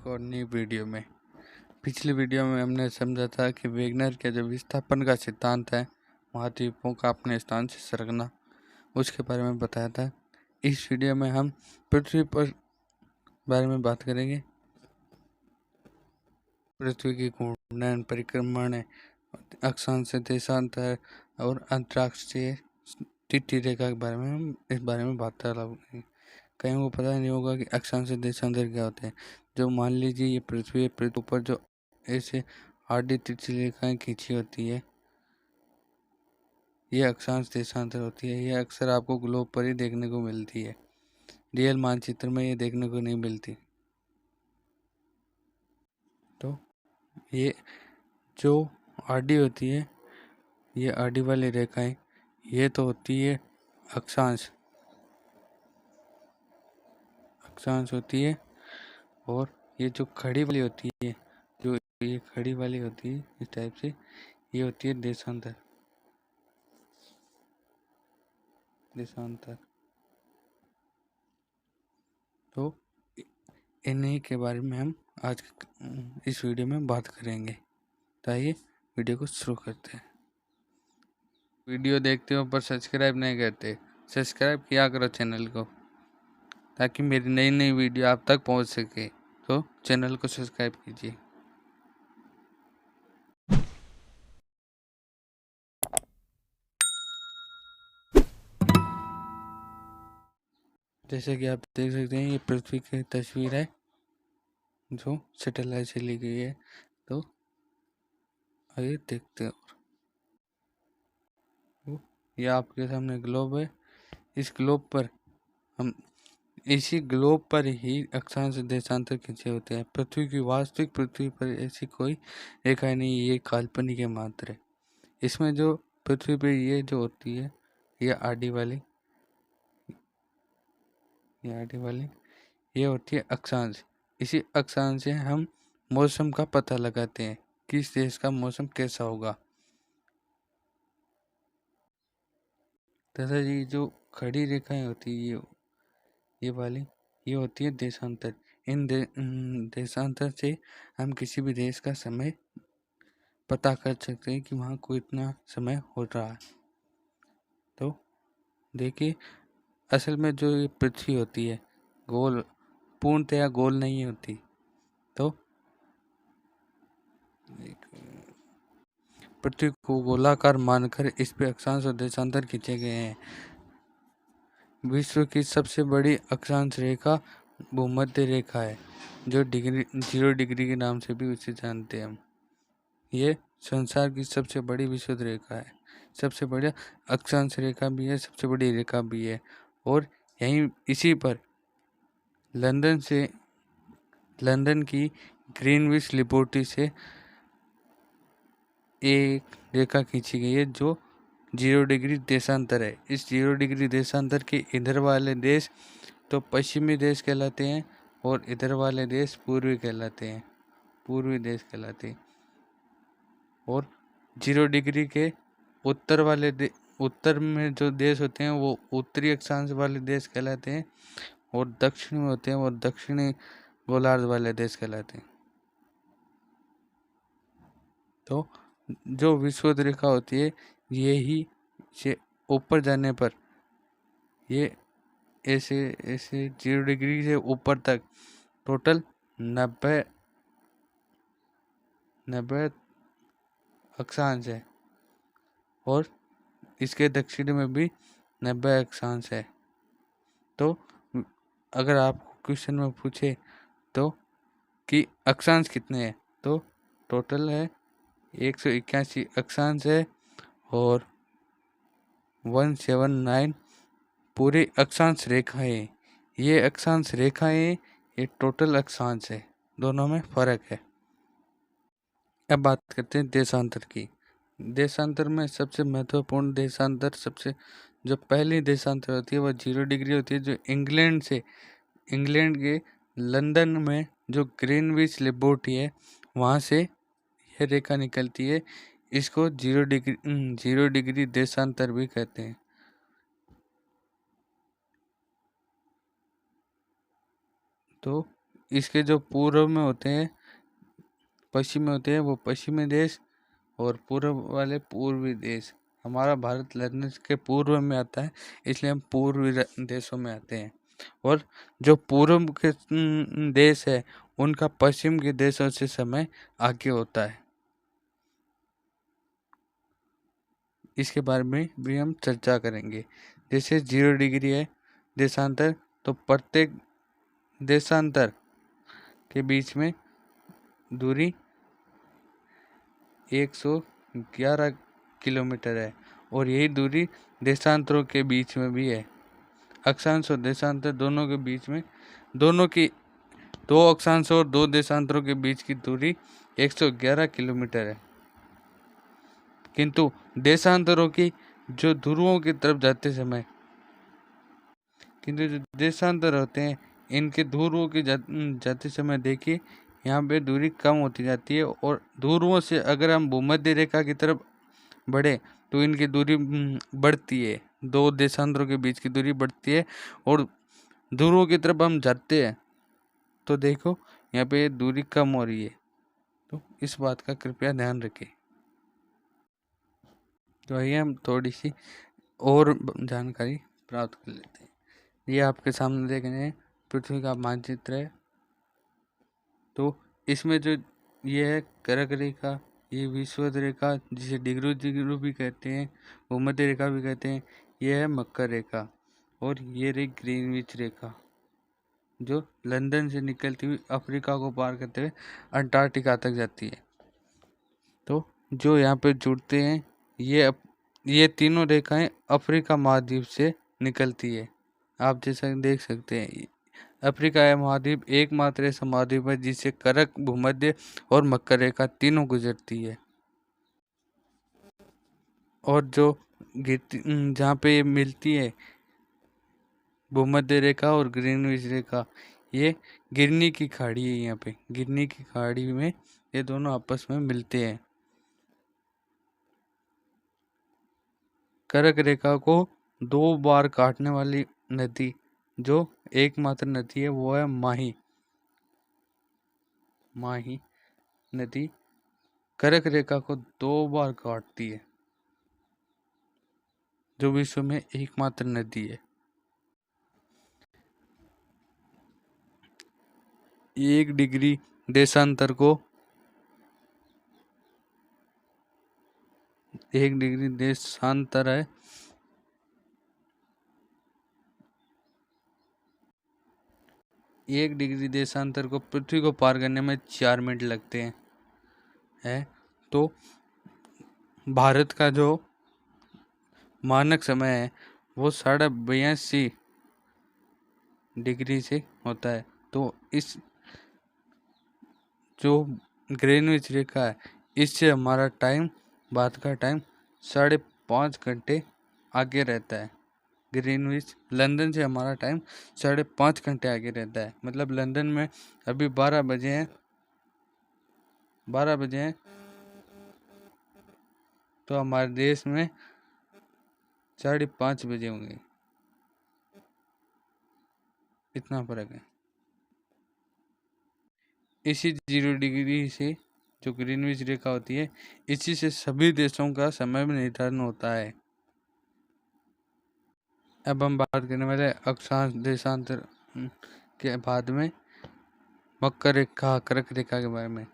और नई वीडियो में। पिछली वीडियो में हमने समझा था कि वेगनर के जो विस्थापन का सिद्धांत है, महाद्वीपों का अपने स्थान से सरकना, उसके बारे में बताया था। इस वीडियो में हम पृथ्वी पर बारे में बात करेंगे। पृथ्वी की घूर्णन, परिक्रमण, अक्षांश देशांतर और अंतर्राष्ट्रीय स्थिति रेखा के बारे में हम इस बारे में बात करेंगे। कहीं को पता नहीं होगा कि अक्षांश देशांतर क्या होते हैं। जो मान लीजिए ये पृथ्वी पर जो ऐसे आड़ी तिरछी रेखाएं खींची होती है, ये अक्षांश देशांतर होती है। ये अक्सर आपको ग्लोब पर ही देखने को मिलती है, रियल मानचित्र में ये देखने को नहीं मिलती। तो ये जो आड़ी होती है, ये आड़ी वाली रेखाएं, ये तो होती है अक्षांश होती है। और ये जो खड़ी वाली होती है, जो ये खड़ी वाली होती है इस टाइप से, ये होती है देशांतर। तो इन्हीं के बारे में हम आज इस वीडियो में बात करेंगे। तो आइए वीडियो को शुरू करते हैं। वीडियो देखते हो पर सब्सक्राइब नहीं करते, सब्सक्राइब किया करो चैनल को, ताकि मेरी नई नई वीडियो आप तक पहुंच सके। तो चैनल को सब्सक्राइब कीजिए। जैसे कि आप देख सकते हैं, ये पृथ्वी की तस्वीर है जो सैटेलाइट से ली गई है। तो आइए देखते हैं। ये आपके सामने ग्लोब है। इस ग्लोब पर हम इसी ग्लोब पर ही अक्षांश देशांतर खींचे होते हैं। पृथ्वी की वास्तविक पृथ्वी पर ऐसी कोई रेखा नहीं, ये काल्पनिक है मात्र है। इसमें जो पृथ्वी पे ये जो होती है, ये आड़ी वाली ये होती है अक्षांश। इसी अक्षांश से हम मौसम का पता लगाते हैं, किस देश का मौसम कैसा होगा। तथा ये जो खड़ी रेखाएं होती है, ये वाली, ये होती है देशांतर। इन देशांतर से हम किसी भी देश का समय पता कर सकते हैं कि वहाँ को इतना समय हो रहा है। तो देखिए, असल में जो ये पृथ्वी होती है, गोल, पूर्णतया गोल नहीं होती। तो पृथ्वी को गोलाकार मानकर इस पे अक्षांश और देशांतर खींचे गए हैं। विश्व की सबसे बड़ी अक्षांश रेखा भूमध्य रेखा है, जो 0 डिग्री के नाम से भी उसे जानते हैं हम। ये संसार की सबसे बड़ी विषुवत रेखा है, सबसे बड़ा अक्षांश रेखा भी है, सबसे बड़ी रेखा भी है। और यहीं इसी पर लंदन की ग्रीनविच लिबर्टी से एक रेखा खींची गई है जो 0 डिग्री देशांतर है। इस 0 डिग्री देशांतर के इधर वाले देश तो पश्चिमी देश कहलाते हैं, और इधर वाले देश पूर्वी देश कहलाते हैं। और 0 डिग्री के उत्तर में जो देश होते हैं वो उत्तरी अक्षांश वाले देश कहलाते हैं, और दक्षिण में होते हैं वो दक्षिणी गोलार्ध वाले देश कहलाते हैं। तो जो विषुवत रेखा होती है, ये ही से ऊपर जाने पर ये ऐसे 0 डिग्री से ऊपर तक टोटल 90 अक्षांश है, और इसके दक्षिण में भी 90 अक्षांश है। तो अगर आप क्वेश्चन में पूछे तो कि अक्षांश कितने हैं, तो टोटल है 181 अक्षांश है, और 179 पूरे अक्षांश रेखाएं। ये अक्षांश रेखाएं, ये टोटल अक्षांश है, दोनों में फर्क है। अब बात करते हैं देशांतर की। देशांतर में सबसे महत्वपूर्ण देशांतर, सबसे जो पहली देशांतर होती है वो 0 डिग्री होती है, जो इंग्लैंड के लंदन में जो ग्रीनविच लिबर्टी है, वहाँ से यह रेखा निकलती है। इसको 0 डिग्री देशांतर भी कहते हैं। तो इसके जो पूर्व में होते हैं, पश्चिम में होते हैं, वो पश्चिमी देश, और पूर्व वाले पूर्वी देश। हमारा भारत लंदन के पूर्व में आता है, इसलिए हम पूर्वी देशों में आते हैं। और जो पूर्व के देश है, उनका पश्चिम के देशों से समय आगे होता है। इसके बारे में भी हम चर्चा करेंगे। जैसे 0 डिग्री है देशांतर, तो प्रत्येक देशांतर के बीच में दूरी 111 किलोमीटर है, और यही दूरी देशांतरों के बीच में भी है। अक्षांश और देशांतर दोनों के बीच में, दोनों की 2 अक्षांश और 2 देशांतरों के बीच की दूरी 111 किलोमीटर है। किंतु देशांतरों की जो ध्रुवों की तरफ जाते समय, किंतु जो देशांतर होते हैं, इनके ध्रुवों की जाते समय देखिए यहाँ पे दूरी कम होती जाती है, और ध्रुवों से अगर हम भूमध्य रेखा की तरफ बढ़े तो इनकी दूरी बढ़ती है। 2 देशांतरों के बीच की दूरी बढ़ती है, और ध्रुवों की तरफ हम जाते हैं तो देखो यहाँ पे दूरी कम हो रही है। तो इस बात का कृपया ध्यान रखें। तो आइए हम थोड़ी सी और जानकारी प्राप्त कर लेते हैं। ये आपके सामने देख रहे हैं पृथ्वी का मानचित्र है। तो इसमें जो ये है कर्क रेखा, ये विषुवत रेखा जिसे डिग्रू भी कहते हैं, भूमध्य रेखा भी कहते हैं, ये है मकर रेखा, और ये रही ग्रीनविच रेखा जो लंदन से निकलती हुई अफ्रीका को पार करते हुए अंटार्कटिका तक जाती है। तो जो यहाँ पे जुड़ते हैं, ये तीनों रेखाएं अफ्रीका महाद्वीप से निकलती है। आप जैसा देख सकते हैं, अफ्रीका महाद्वीप एकमात्र ऐसा महाद्वीप है जिससे कर्क, भूमध्य और मकर रेखा तीनों गुजरती है। और जो जहाँ पे ये मिलती है भूमध्य रेखा और ग्रीनविच रेखा, ये गिरनी की खाड़ी है। यहाँ पे गिरनी की खाड़ी में ये दोनों आपस में मिलते हैं। कर्क रेखा को 2 बार काटने वाली नदी जो एकमात्र नदी है वो है माही। माही नदी कर्क रेखा को 2 बार काटती है, जो विश्व में एकमात्र नदी है। 1 डिग्री देशांतर को 1 डिग्री देशांतर है 1 डिग्री देशांतर को पृथ्वी को पार करने में 4 मिनट लगते हैं। तो भारत का जो मानक समय है वो 82.5 डिग्री से होता है। तो इस जो ग्रीनविच रेखा है, इससे हमारा टाइम, बात का टाइम 5.5 घंटे आगे रहता है। ग्रीनविच लंदन से हमारा टाइम 5.5 घंटे आगे रहता है। मतलब लंदन में अभी 12 बजे हैं, 12 बजे हैं, तो हमारे देश में 5:30 बजे होंगे। इतना फर्क है। इसी 0 डिग्री से जो ग्रीनविच रेखा होती है, इसी से सभी देशों का समय में निर्धारण होता है। अब हम बात करने वाले अक्षांश देशांतर के बाद में मकर रेखा, कर्क रेखा के बारे में।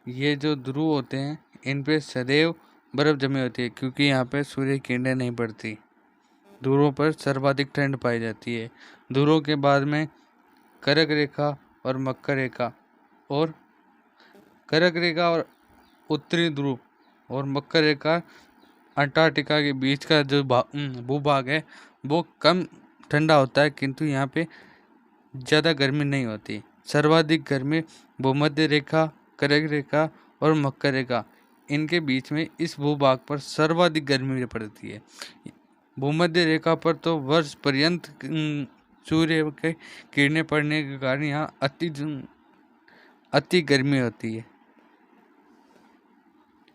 ये जो ध्रुव होते हैं, इन पे सदैव बर्फ जमी होती है, क्योंकि यहाँ पे सूर्य किरणें नहीं पड़ती। ध्रुवों पर सर्वाधिक ठंड पाई जाती है। ध्रुवों के बाद में कर्क रेखा और मकर रेखा, और कर्क रेखा और उत्तरी ध्रुव और मकर रेखा अंटार्कटिका के बीच का जो भूभाग है वो कम ठंडा होता है, किंतु यहाँ पे ज़्यादा गर्मी नहीं होती। सर्वाधिक गर्मी भूमध्य रेखा, कर्क रेखा और मकर रेखा, इनके बीच में इस भूभाग पर सर्वाधिक गर्मी पड़ती है। भूमध्य रेखा पर तो वर्ष पर्यंत सूर्य के किरणें पड़ने के कारण यहाँ अति गर्मी होती है,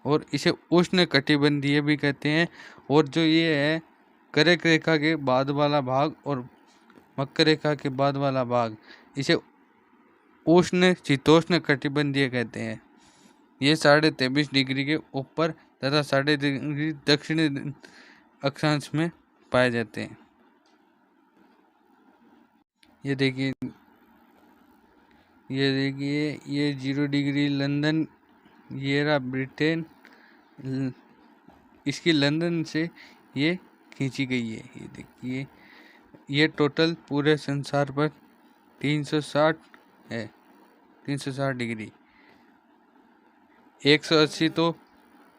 और इसे उष्ण कटिबंधीय भी कहते हैं। और जो ये है कर्क रेखा के बाद वाला भाग और मकर रेखा के बाद वाला भाग, इसे उष्ण शीतोष्ण कटिबंधीय कहते हैं। ये 23.5 डिग्री के ऊपर तथा 3.5 डिग्री दक्षिणी अक्षांश में पाए जाते हैं। ये देखिए ये 0 डिग्री लंदन, ये रहा ब्रिटेन, इसकी लंदन से ये खींची गई है। ये देखिए ये टोटल पूरे संसार पर 360 है, 360 डिग्री। 180 तो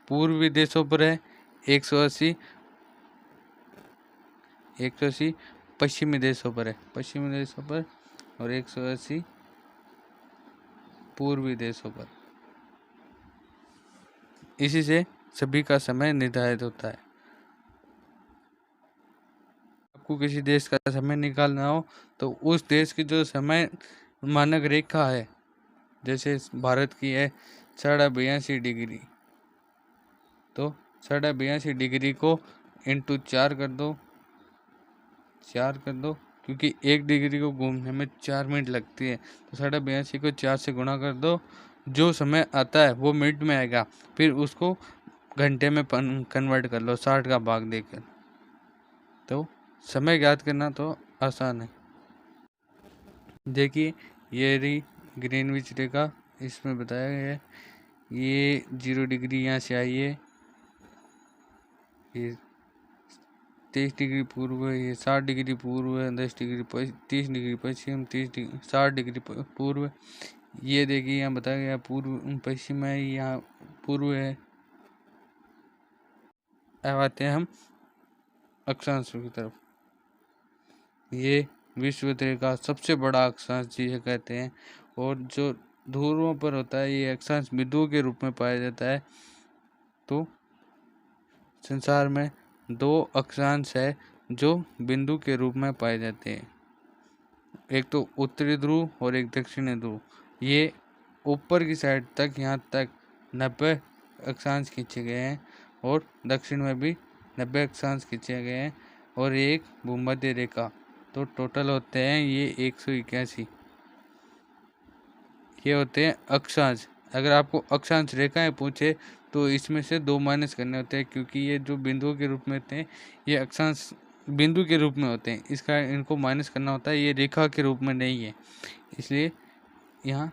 पूर्वी देशों पर है, 180 पश्चिमी देशों पर है, पश्चिमी देशों पर, और 180 पूर्वी देशों पर। इसी से सभी का समय निर्धारित होता है। आपको किसी देश का समय निकालना हो तो उस देश की जो समय मानक रेखा है, जैसे भारत की है 82.5 डिग्री, तो 82.5 डिग्री को इंटू 4 कर दो, क्योंकि 1 डिग्री को घूमने में 4 मिनट लगती है, तो 82.5 को 4 से गुणा कर दो। जो समय आता है वो मिनट में आएगा, फिर उसको घंटे में कन्वर्ट कर लो 60 का भाग देकर, तो समय ज्ञात करना तो आसान है। देखिए ये रही ग्रीनविच रेखा, इसमें बताया गया है ये 0 डिग्री यहाँ से आई है, ये 23 डिग्री पूर्व है, ये 60 डिग्री पूर्व है, 10 डिग्री 30 डिग्री पश्चिम, 60 डिग्री पूर्व। ये देखिए यहाँ बताया गया पूर्व पश्चिम है, यहाँ पूर्व है। अब आते हैं हम अक्षांशों की तरफ। ये विषुवत का सबसे बड़ा अक्षांश जिसे कहते हैं, और जो ध्रुवों पर होता है ये अक्षांश बिंदुओं के रूप में पाया जाता है। तो संसार में 2 अक्षांश है जो बिंदु के रूप में पाए जाते हैं, एक तो उत्तरी ध्रुव और एक दक्षिणी ध्रुव। ये ऊपर की साइड तक यहाँ तक 90 अक्षांश खींचे गए हैं, और दक्षिण में भी 90 अक्षांश खींचे गए हैं, और एक भूमध्य रेखा। तो टोटल होते हैं ये 181। ये होते हैं अक्षांश। अगर आपको अक्षांश रेखाएं पूछे तो इसमें से 2 माइनस करने होते हैं, क्योंकि ये जो बिंदुओं के रूप में होते हैं ये अक्षांश बिंदु के रूप में होते हैं, इसका इनको माइनस करना होता है, ये रेखा के रूप में नहीं है, इसलिए यहाँ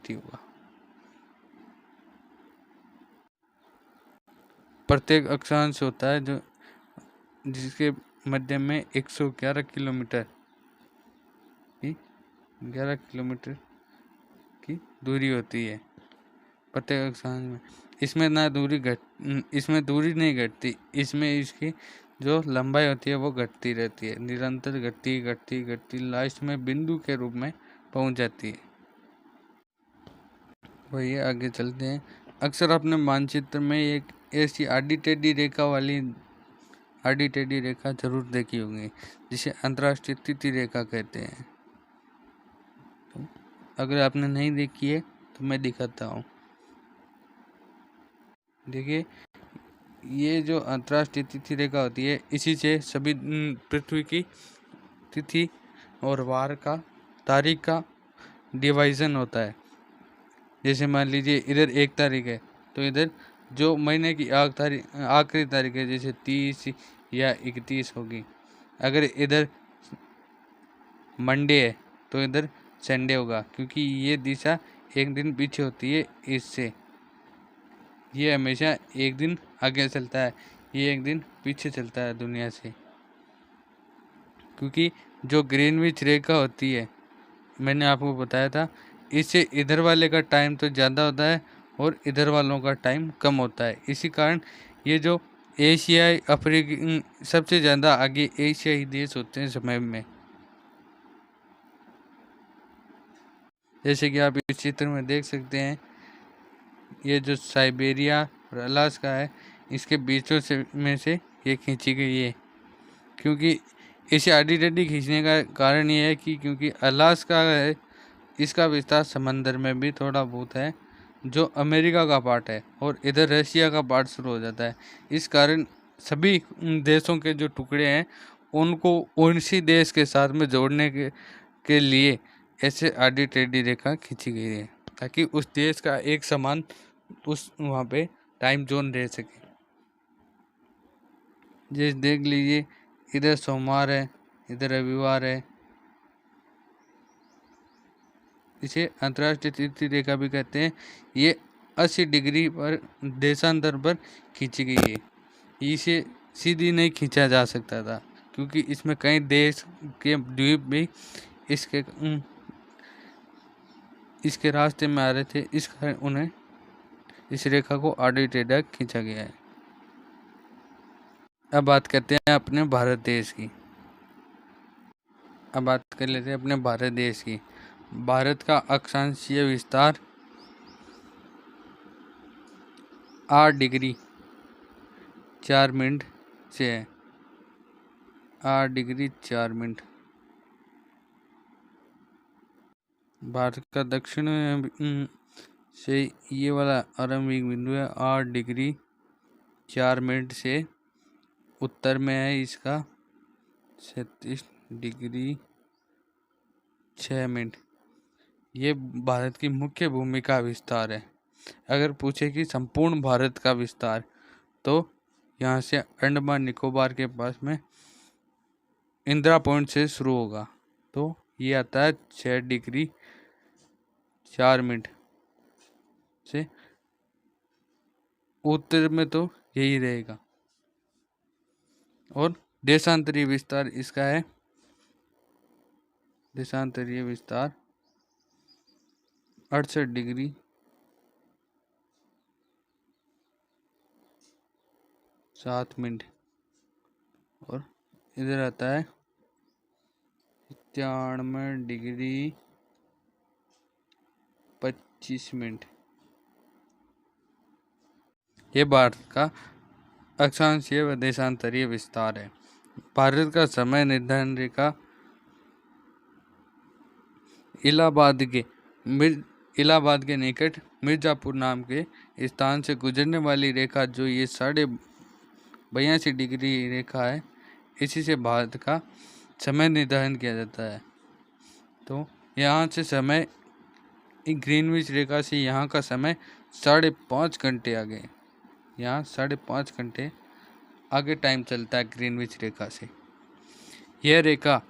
होगा। प्रत्येक अक्षांश होता है जो जिसके मध्य में 111 किलोमीटर की 11 किलोमीटर की दूरी होती है प्रत्येक अक्षांश में। इसमें दूरी नहीं घटती, इसमें इसकी जो लंबाई होती है वो घटती रहती है, निरंतर घटती लास्ट में बिंदु के रूप में पहुंच जाती है। वही आगे चलते हैं। अक्सर अपने मानचित्र में एक ऐसी आड़ी टेढ़ी रेखा जरूर देखी होगी, जिसे अंतर्राष्ट्रीय तिथि रेखा कहते हैं। तो अगर आपने नहीं देखी है तो मैं दिखाता हूँ। देखिए ये जो अंतर्राष्ट्रीय तिथि रेखा होती है, इसी से सभी पृथ्वी की तिथि और वार का तारीख का डिवाइजन होता है। जैसे मान लीजिए इधर 1 तारीख है, तो इधर जो महीने की आखिरी तारीख है, जैसे 30 या 31 होगी। अगर इधर मंडे है तो इधर संडे होगा, क्योंकि ये दिशा 1 दिन पीछे होती है इससे। ये हमेशा 1 दिन आगे चलता है, ये 1 दिन पीछे चलता है दुनिया से, क्योंकि जो ग्रीनविच रेखा होती है मैंने आपको बताया था, इससे इधर वाले का टाइम तो ज़्यादा होता है और इधर वालों का टाइम कम होता है। इसी कारण ये जो एशियाई अफ्रीकी सबसे ज़्यादा आगे एशियाई देश होते हैं समय में। जैसे कि आप इस चित्र में देख सकते हैं, ये जो साइबेरिया और अलास्का है, इसके बीचों में से ये खींची गई है। क्योंकि इसे आड़ी टेढ़ी खींचने का कारण ये है कि क्योंकि अलास्का है, इसका विस्तार समंदर में भी थोड़ा बहुत है, जो अमेरिका का पार्ट है, और इधर रशिया का पार्ट शुरू हो जाता है। इस कारण सभी देशों के जो टुकड़े हैं उनको उसी देश के साथ में जोड़ने के लिए ऐसे आडी टेढ़ी रेखा खींची गई है, ताकि उस देश का एक समान उस वहाँ पे टाइम जोन रह सके। जैसे देख लीजिए, इधर सोमवार है, इधर रविवार है। इसे अंतर्राष्ट्रीय तिथि रेखा भी कहते हैं। ये 80 डिग्री पर देशांतर पर खींची गई है। इसे सीधी नहीं खींचा जा सकता था, क्योंकि इसमें कई देश के द्वीप भी इसके रास्ते में आ रहे थे। इस कारण उन्हें इस रेखा को आड़ी टेढ़ा खींचा गया है। अब बात करते हैं अपने भारत देश की। अब बात कर लेते हैं अपने भारत देश की। भारत का अक्षांशीय विस्तार 8 डिग्री 4 मिनट से है। 8 डिग्री 4 मिनट। भारत का दक्षिण से ये वाला आरंभिक बिंदु है 8 डिग्री 4 मिनट से। उत्तर में है इसका 37 डिग्री 6 मिनट। ये भारत की मुख्य भूमि का विस्तार है। अगर पूछे कि संपूर्ण भारत का विस्तार, तो यहाँ से अंडमान निकोबार के पास में इंदिरा पॉइंट से शुरू होगा, तो ये आता है 6 डिग्री 4 मिनट से। उत्तर में तो यही रहेगा। और देशांतरीय विस्तार इसका है, देशांतरीय विस्तार 68 डिग्री 7 मिनट। और इधर आता है 97 डिग्री 25 मिनट। ये भारत का अक्षांशीय व देशांतरीय विस्तार है। भारत का समय निर्धारण रेखा इलाहाबाद के निकट मिर्जापुर नाम के स्थान से गुजरने वाली रेखा, जो ये 82.82 डिग्री रेखा है, इसी से भारत का समय निर्धारण किया जाता है। तो यहाँ से समय ग्रीनविच रेखा से यहाँ का समय 5.5 घंटे आगे, यहाँ 5.5 घंटे आगे टाइम चलता है ग्रीनविच रेखा से। यह रेखा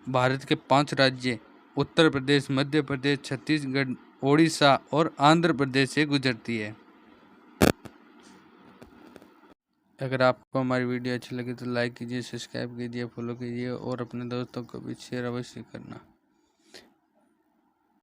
भारत के 5 राज्य उत्तर प्रदेश, मध्य प्रदेश, छत्तीसगढ़, ओडिशा और आंध्र प्रदेश से गुजरती है। अगर आपको हमारी वीडियो अच्छी लगी तो लाइक कीजिए, सब्सक्राइब कीजिए, फॉलो कीजिए और अपने दोस्तों को भी शेयर अवश्य करना।